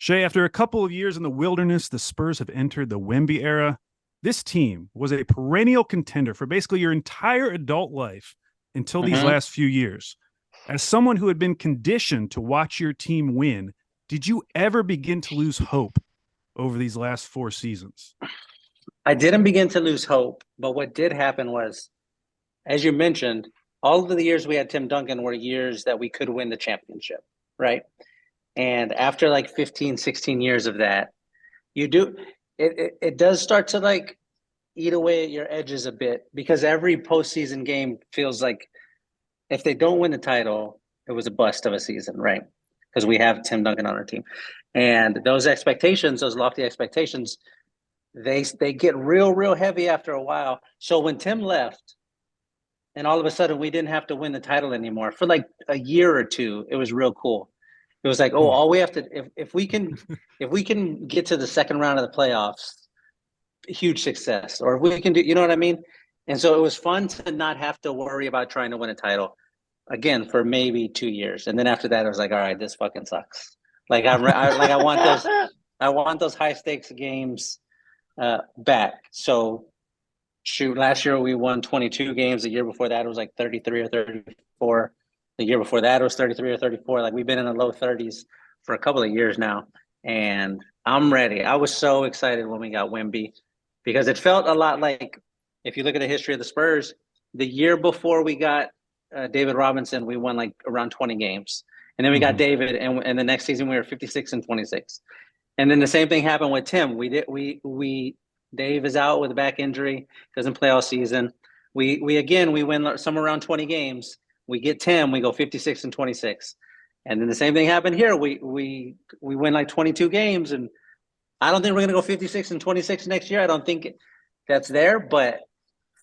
Shea, after a couple of years in the wilderness, the Spurs have entered the Wemby era. This team was a perennial contender for basically your entire adult life until these Hmm. last few years. As someone who had been conditioned to watch your team win, did you ever begin to lose hope over these last four seasons? I didn't begin to lose hope, but what did happen was, as you mentioned, all of the years we had Tim Duncan were years that we could win the championship, right? And after like 15, 16 years of that, you do it does start to like eat away at your edges a bit because every postseason game feels like if they don't win the title, it was a bust of a season, right? Because we have Tim Duncan on our team. And those expectations, those lofty expectations, they get real heavy after a while. So when Tim left, and all of a sudden we didn't have to win the title anymore for like a year or two, it was real cool. It was like, oh, Hmm. all we have to if we can get to the second round of the playoffs, huge success. Or if we can do, you know what I mean? And so it was fun to not have to worry about trying to win a title again for maybe 2 years. And then after that, I was like, all right, this fucking sucks. Like I want those high stakes games back. So shoot, last year we won 22 games. The year before that it was like 33 or 34. The year before that it was 33 or 34. Like we've been in the low 30s for a couple of years now. And I'm ready. I was so excited when we got Wemby because it felt a lot like if you look at the history of the Spurs, the year before we got David Robinson, we won like around 20 games. And then we got Hmm. David, and the next season we were 56 and 26. And then the same thing happened with Tim. We Dave is out with a back injury, doesn't play all season. We win somewhere around 20 games. We get Tim, we go 56 and 26. And then the same thing happened here. We win like 22 games, and I don't think we're gonna go 56 and 26 next year. I don't think that's there, but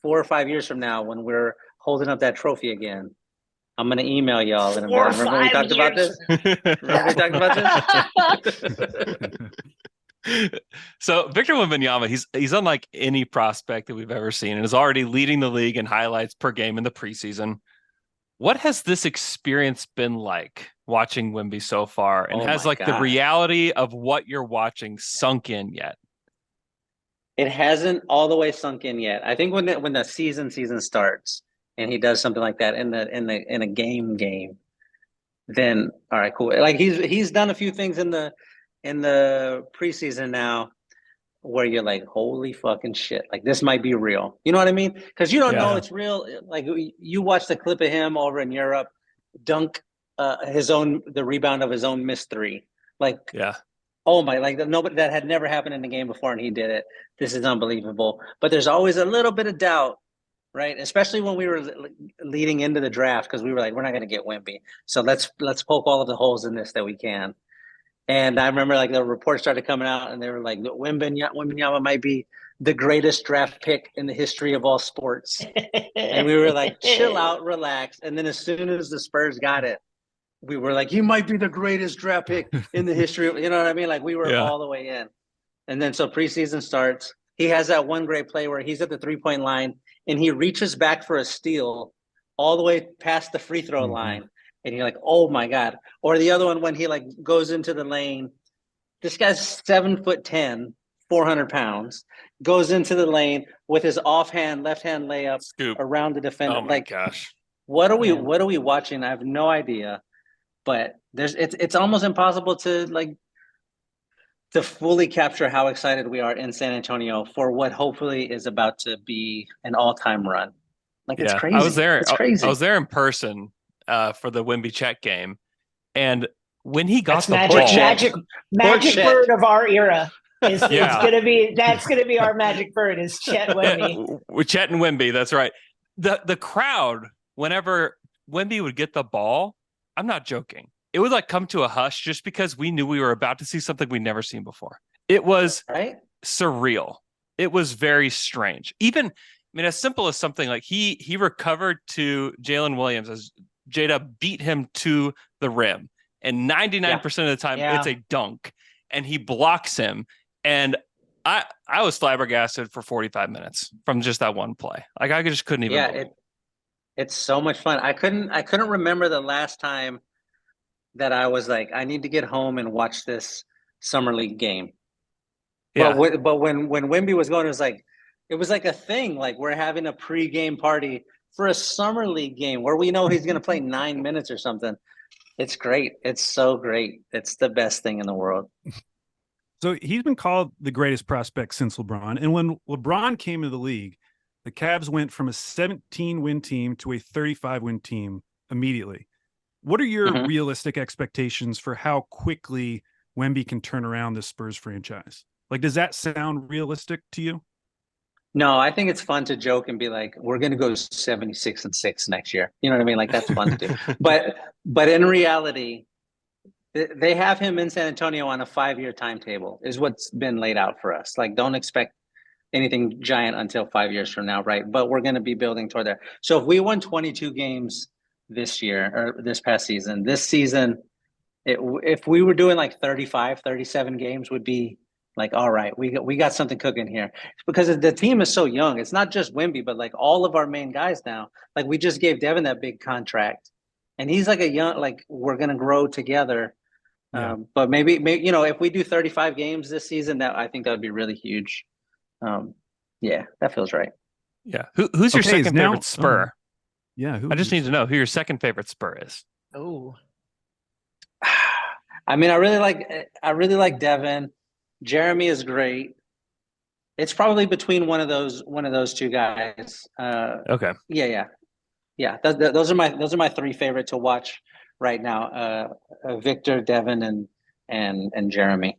4 or 5 years from now, when we're holding up that trophy again, I'm gonna email y'all and I'm Four or like, remember we five talked about years. this? Remember we talked about this? So Victor Wembanyama, he's unlike any prospect that we've ever seen and is already leading the league in highlights per game in the preseason. What has this experience been like watching Wemby so far? And Oh has my like the God. reality of what you're watching sunk in yet? It hasn't all the way sunk in yet. I think when the season starts and he does something like that in a game, then all right, cool. Like he's done a few things in the preseason now where you're like, holy fucking shit, like this might be real. You know what I mean? Because you don't know Yeah. it's real. Like you watch the clip of him over in Europe dunk the rebound of his own missed three. Like, Yeah. oh my, like nobody that had never happened in the game before, and he did it. This is unbelievable. But there's always a little bit of doubt, right? Especially when we were leading into the draft, because we were like, we're not going to get Wimpy, so let's poke all of the holes in this that we can. And I remember like the reports started coming out, and they were like, Wembanyama might be the greatest draft pick in the history of all sports. And we were like, chill out, relax. And then as soon as the Spurs got it, we were like, he might be the greatest draft pick in the history of, you know what I mean? Like we were Yeah. all the way in. And then so preseason starts. He has that one great play where he's at the 3 point line and he reaches back for a steal all the way past the free throw Hmm. line. And you're like, oh my God. Or the other one when he like goes into the lane. This guy's 7'10", 400 pounds, goes into the lane with his offhand, left hand layup Scoop. around the defender. Oh my Like, gosh. Man. what are we watching? I have no idea. But it's almost impossible to fully capture how excited we are in San Antonio for what hopefully is about to be an all-time run. Like it's Yeah. I was crazy. there. It's I crazy. was there in person for the Wemby Chet game. And when he got That's the magic, ball, magic Chet. bird of our era. Yeah. That's gonna be our magic bird is Chet Yeah, Wemby. with Chet and Wemby, that's right. The crowd, whenever Wemby would get the ball, I'm not joking. It would like come to a hush just because we knew we were about to see something we'd never seen before. It was Right? surreal. It was very strange. Even, I mean, as simple as something like he recovered to Jalen Williams as Jada beat him to the rim, and 99% of the time Yeah. it's a dunk, and he blocks him. And I was flabbergasted for 45 minutes from just that one play. Like I just couldn't even Yeah, believe. it's so much fun. I couldn't remember the last time that I was like, I need to get home and watch this summer league game. Yeah. But when Wemby was going, it was like a thing. Like we're having a pre-game party for a summer league game where we know he's going to play 9 minutes or something. It's great. It's so great. It's the best thing in the world. So he's been called the greatest prospect since LeBron. And when LeBron came into the league, the Cavs went from a 17-win team to a 35-win team immediately. What are your realistic expectations for how quickly Wemby can turn around this Spurs franchise? Like, does that sound realistic to you? No, I think it's fun to joke and be like, we're going to go 76-6 next year. You know what I mean? Like that's fun to do. But in reality, they have him in San Antonio on a 5-year timetable is what's been laid out for us. Like, don't expect anything giant until 5 years from now, right? But we're going to be building toward there. So if we won 22 games this year or this past season, if we were doing like 35, 37 games would be like, all right, we got something cooking here. It's because the team is so young. It's not just Wemby, but like all of our main guys now. Like we just gave Devin that big contract, and he's like a young. Like we're gonna grow together. Yeah. But maybe if we do 35 games this season, I think that would be really huge. Yeah, that feels right. Yeah. Who's your Okay, second now- favorite Spur? Yeah. I just need to know who your second favorite Spur is. Oh, I mean, I really like Devin. Jeremy is great. It's probably between one of those two guys. Okay. Yeah. Those are my three favorite to watch right now. Victor, Devin, and Jeremy.